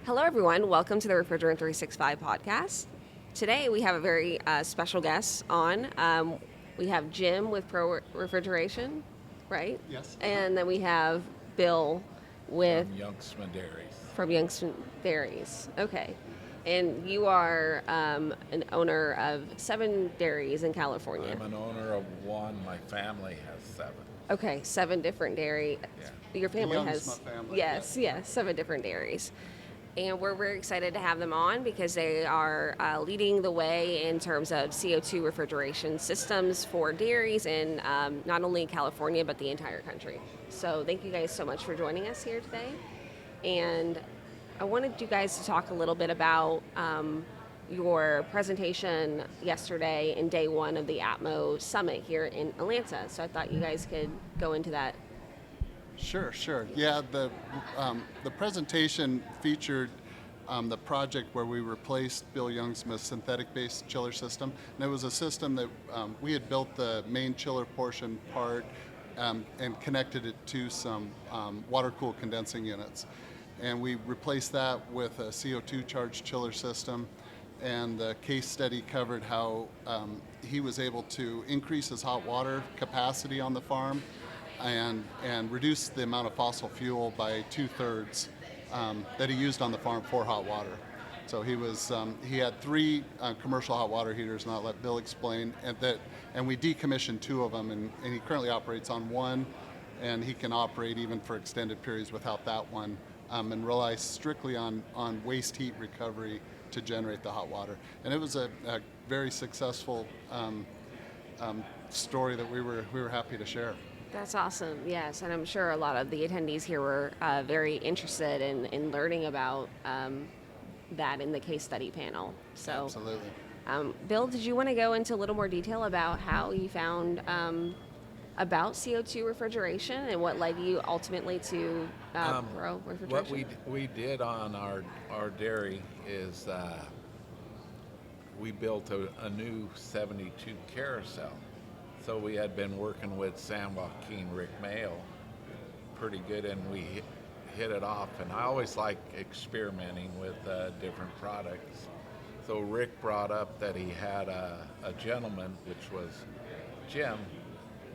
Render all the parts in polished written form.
Hello, everyone. Welcome to the Refrigerant 365 podcast. Today, we have a very special guest on. We have Jim with Pro Refrigeration, right? Yes. And then we have Bill with Jongsma Dairies. from Jongsma Dairies. Okay. And you are an owner of 7 dairies in California. I'm an owner of one. My family has 7. Okay, 7 different dairy. Yeah. Your family Jongsma has family, yes, 7 different dairies. And we're very excited to have them on because they are leading the way in terms of CO2 refrigeration systems for dairies in not only California, but the entire country. So thank you guys so much for joining us here today. And I wanted you guys to talk a little bit about your presentation yesterday in day 1 of the ATMO Summit here in Atlanta. So I thought you guys could go into that. Sure. Yeah, the presentation featured the project where we replaced Bill Jongsma's synthetic-based chiller system. And it was a system that we had built the main chiller portion part and connected it to some water-cooled condensing units. And we replaced that with a CO2 charged chiller system. And the case study covered how he was able to increase his hot water capacity on the farm and reduce the amount of fossil fuel by 2/3 that he used on the farm for hot water. So he had 3 commercial hot water heaters, and I'll let Bill explain. And we decommissioned 2 of them, and he currently operates on 1, and he can operate even for extended periods without that one, and relies strictly on waste heat recovery to generate the hot water. And it was a very successful story that we were happy to share. That's awesome, yes, and I'm sure a lot of the attendees here were very interested in learning about that in the case study panel. So, Absolutely. Bill, did you want to go into a little more detail about how you found about CO2 refrigeration and what led you ultimately to Pro Refrigeration? What we did on our dairy is we built a new 72 carousel. So we had been working with San Joaquin Rick Mayo pretty good, and we hit it off. And I always like experimenting with different products. So Rick brought up that he had a gentleman, which was Jim,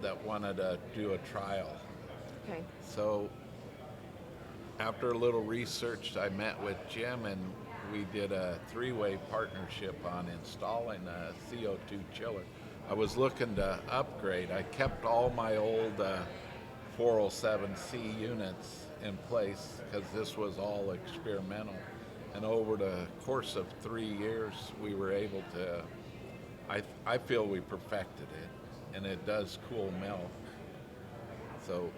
that wanted to do a trial. Okay. So after a little research, I met with Jim, and we did a 3-way partnership on installing a CO2 chiller. I was looking to upgrade. I kept all my old 407C units in place because this was all experimental. And over the course of 3 years, we were able to, I feel we perfected it, and it does cool milk. So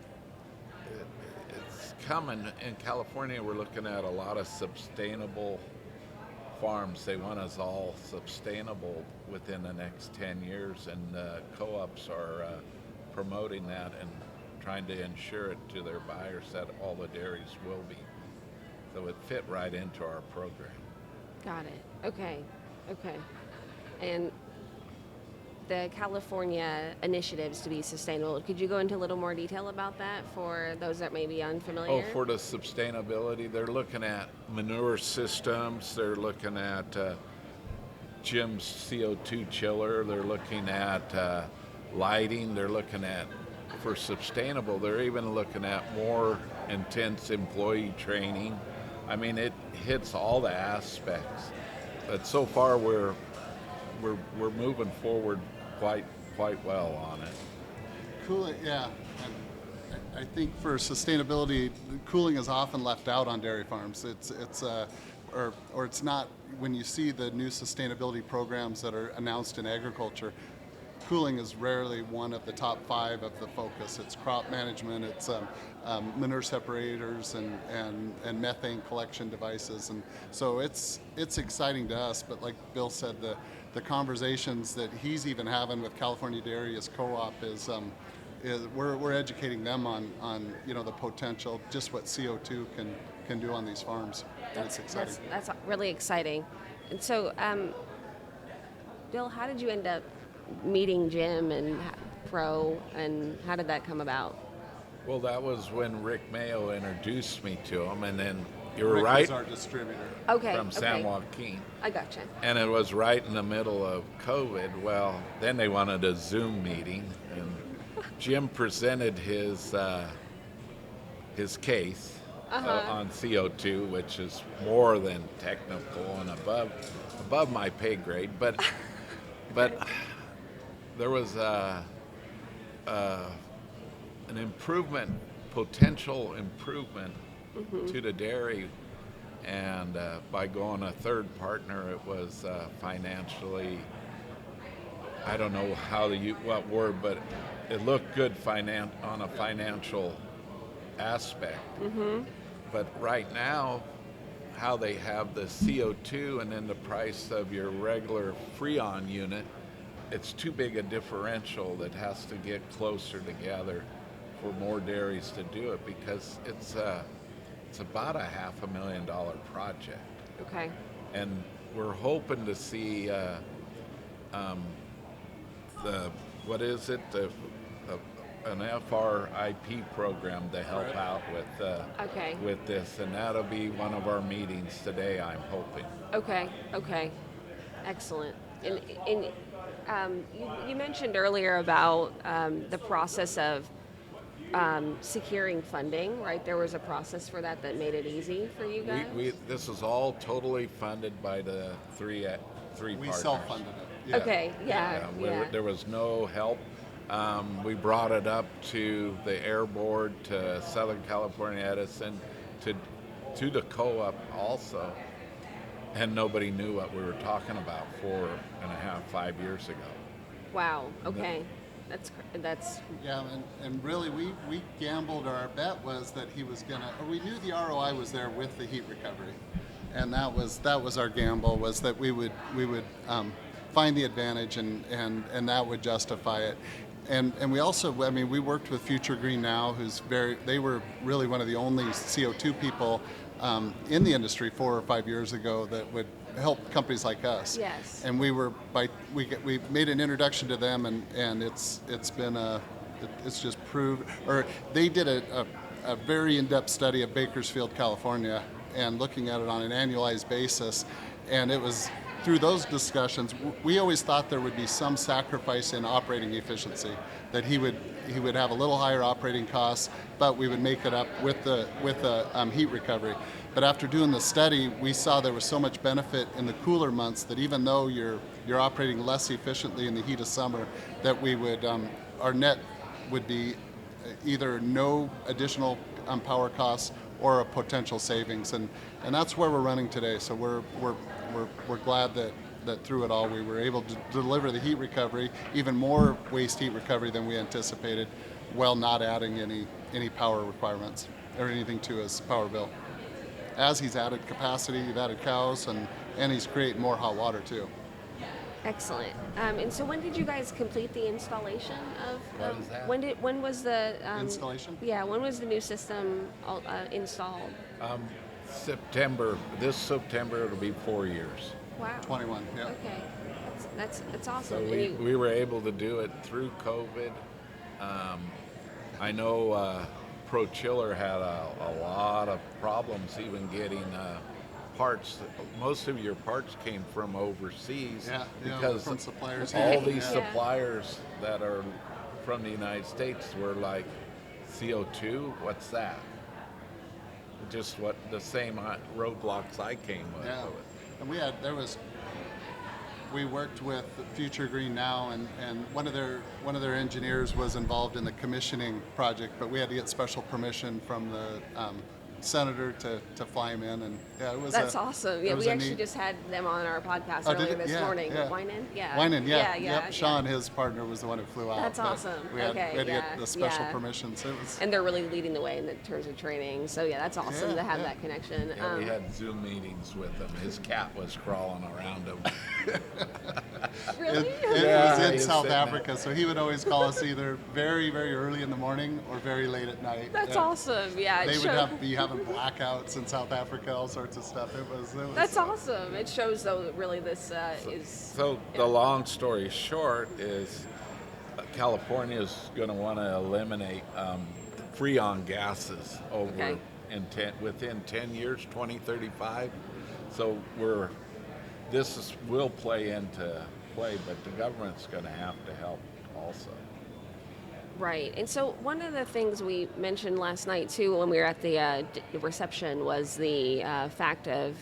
it's coming. In California, we're looking at a lot of sustainable farms. They want us all sustainable within the next 10 years, and co-ops are promoting that and trying to ensure it to their buyers that all the dairies will be. So it fit right into our program. Got it. Okay. And the California initiatives to be sustainable, could you go into a little more detail about that for those that may be unfamiliar? Oh, for the sustainability, they're looking at manure systems, they're looking at Jim's CO2 chiller, they're looking at lighting, they're looking at, for sustainable, they're even looking at more intense employee training. I mean, it hits all the aspects, but so far we're moving forward quite well on it. Cooling, yeah. And I think for sustainability, cooling is often left out on dairy farms. Or it's not. When you see the new sustainability programs that are announced in agriculture, cooling is rarely one of the top 5 of the focus. It's crop management, it's manure separators and methane collection devices, and so it's exciting to us. But like Bill said, the conversations that he's even having with California Dairy as co-op is we're educating them on the potential, just what CO2 can do on these farms. And it's exciting. That's really exciting. And so, Bill, how did you end up meeting Jim and Pro, and how did that come about? Well, that was when Rick Mayo introduced me to him, and then You were Rick right was our distributor. Okay. from San Okay. Joaquin. I gotcha. And it was right in the middle of COVID. Well, then they wanted a Zoom meeting, and Jim presented his case on CO2, which is more than technical and above my pay grade. But there was an improvement, potential improvement to the dairy, and by going a third partner, it was financially. I don't know how to use what word, but it looked good on a financial aspect. But right now, how they have the CO2 and then the price of your regular Freon unit, it's too big a differential that has to get closer together for more dairies to do it, because it's about a $500,000 project. Okay. And we're hoping to see what is it, an FRIP program to help Right. out Okay. with this, and that'll be one of our meetings today, I'm hoping. Okay. Okay. Excellent. And you mentioned earlier about the process of securing funding, right? There was a process for that made it easy for you guys. This is all totally funded by the three We partners. self-funded it. Yeah. Okay. Yeah. Yeah. There was no help. We brought it up to the Air Board, to Southern California Edison, to the co-op also, and nobody knew what we were talking about 4.5, 5 years ago. Wow. Okay. That's Yeah, and really we gambled, or our bet was that he was gonna, or we knew the ROI was there with the heat recovery, and that was our gamble, was that we would find the advantage, and that would justify it. And we also, I mean, we worked with Future Green Now, they were really one of the only CO2 people in the industry 4 or 5 years ago that would help companies like us. Yes. And we made an introduction to them, and it's just proved, or they did a very in-depth study of Bakersfield, California, and looking at it on an annualized basis, and it was through those discussions, we always thought there would be some sacrifice in operating efficiency, that he would have a little higher operating costs, but we would make it up with the heat recovery. But after doing the study, we saw there was so much benefit in the cooler months that even though you're operating less efficiently in the heat of summer, that we would our net would be either no additional power costs or a potential savings, and that's where we're running today. So we're glad that through it all we were able to deliver the heat recovery, even more waste heat recovery than we anticipated, while not adding any power requirements or anything to his power bill. As he's added capacity, he's added cows, and he's creating more hot water too. excellent. And so, when did you guys complete the installation of? What is that? When was the Installation? Yeah, when was the new system installed? This September it'll be 4 years. Wow. 21, yeah. Okay, that's awesome. So And we were able to do it through COVID. I know Pro Chiller had a lot of problems even getting parts. Most of your parts came from overseas, Yeah, because from suppliers. all these Yeah. suppliers that are from the United States were like, CO2, what's that? Just what the same roadblocks I came with. Yeah, and we worked with Future Green Now, and one of their engineers was involved in the commissioning project, but we had to get special permission from the senator to fly him in, and yeah, it was. that's awesome. Yeah, it was we a actually neat- just had them on our podcast Oh, did earlier it? this Yeah, morning. yeah. Winan? Yeah. Winan, yeah, Yeah. yep. Sean, his partner, was the one who flew out. That's but awesome. We had, Okay, we had to yeah, get the special yeah. permission, so it was. And they're really leading the way in terms of training. So yeah, that's awesome Yeah, to have yeah. that connection. Yeah, we had Zoom meetings with him. His cat was crawling around him. Really? It Yeah, was he in was South sitting there. Africa, so he would always call us either very, very early in the morning or very late at night. That's Yeah. awesome. Yeah, They it would be having blackouts in South Africa, all sorts of stuff. It was That's awesome. It shows though that really this is. So the long story short is California is going to want to eliminate freon gases over Okay. within 10 years, 2035. So will play into play, but the government's going to have to help also. Right. And so one of the things we mentioned last night too when we were at the reception was the fact of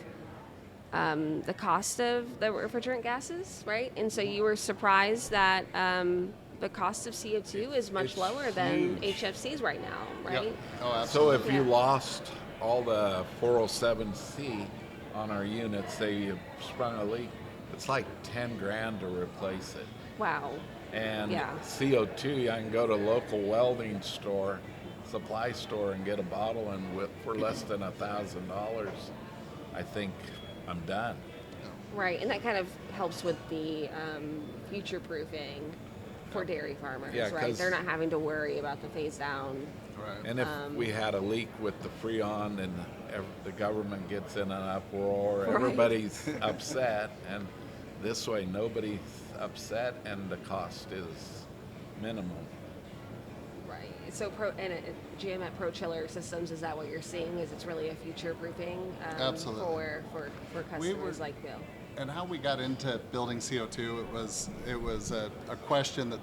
the cost of the refrigerant gases, right? And so you were surprised that the cost of CO2 is much It's lower than huge. HFCs right now, right? Yep. Oh, So absolutely. if you Yeah. lost all the 407C on our units, say you sprung a leak, it's like 10 grand to replace it. Wow. And Yeah. CO2, I can go to a local welding store, supply store, and get a bottle, and for less than $1,000, I think I'm done. Right. And that kind of helps with the future proofing for dairy farmers, Yeah, right? 'cause- They're not having to worry about the phase down. Right. And if we had a leak with the Freon and the government gets in an uproar, Right. everybody's upset, and this way nobody's upset and the cost is minimum. Right. So GM at Pro Chiller Systems, is that what you're seeing? Is it's really a future proofing Absolutely. for customers like Bill? And how we got into building CO2, it was a question that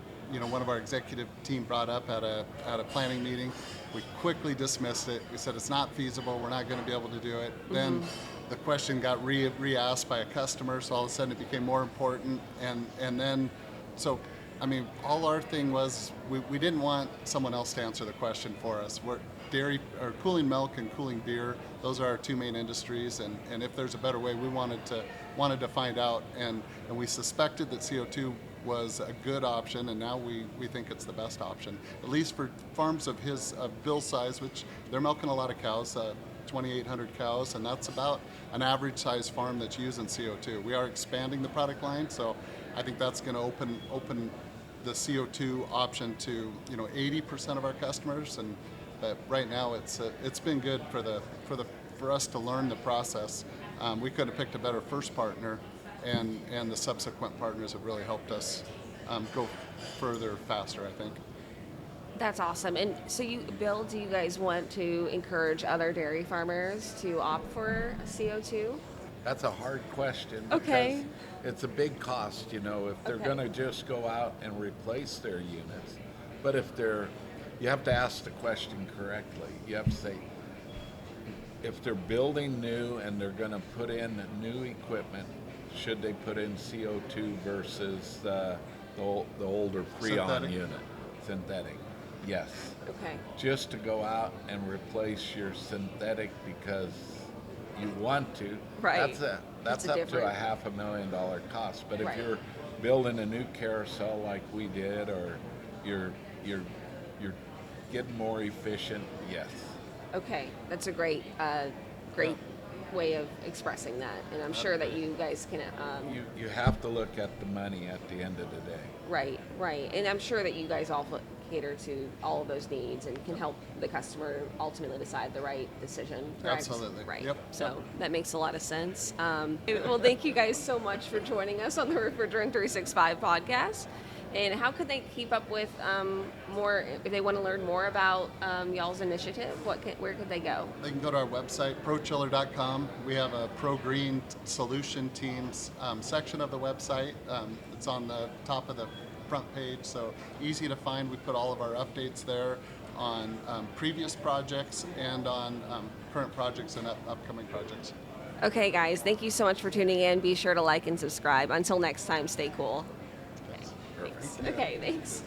one of our executive team brought up at a planning meeting. We quickly dismissed it. We said it's not feasible. We're not going to be able to do it. Then the question got re-asked by a customer, so all of a sudden it became more important. And then, so I mean, all our thing was we didn't want someone else to answer the question for us. We're dairy or cooling milk and cooling beer. Those are our two main industries, and if there's a better way, we wanted to find out, and we suspected that CO2 was a good option, and now we think it's the best option, at least for farms of Bill's size, which they're milking a lot of cows, 2,800 cows, and that's about an average size farm that's using CO2. We are expanding the product line, so I think that's going to open the CO2 option to 80% of our customers, and but right now it's been good for us to learn the process. We could have picked a better first partner, and the subsequent partners have really helped us go further faster, I think. That's awesome. And so Bill, do you guys want to encourage other dairy farmers to opt for CO2? That's a hard question. Okay. Because it's a big cost, if they're Okay. going to just go out and replace their units. But you have to ask the question correctly. You have to say, if they're building new and they're going to put in new equipment, should they put in CO2 versus the older Freon Synthetic? unit? Synthetic. Yes. Okay. Just to go out and replace your synthetic because you want to, Right. that's a up different- to a $500,000 cost. But if Right. you're building a new carousel like we did, or you're getting more efficient, yes. Okay. That's a great way of expressing that, and I'm sure that you guys can. You have to look at the money at the end of the day. Right. And I'm sure that you guys all cater to all of those needs and can help the customer ultimately decide the right decision. Correct? Absolutely. Right. Yep. So that makes a lot of sense. Well, thank you guys so much for joining us on the Refrigerant 365 podcast. And how could they keep up with more, if they want to learn more about y'all's initiative? Where could they go? They can go to our website, prochiller.com. We have a Pro Green Solution Teams section of the website. It's on the top of the front page, so easy to find. We put all of our updates there on previous projects and on current projects and upcoming projects. Okay, guys, thank you so much for tuning in. Be sure to like and subscribe. Until next time, stay cool. Okay, thanks.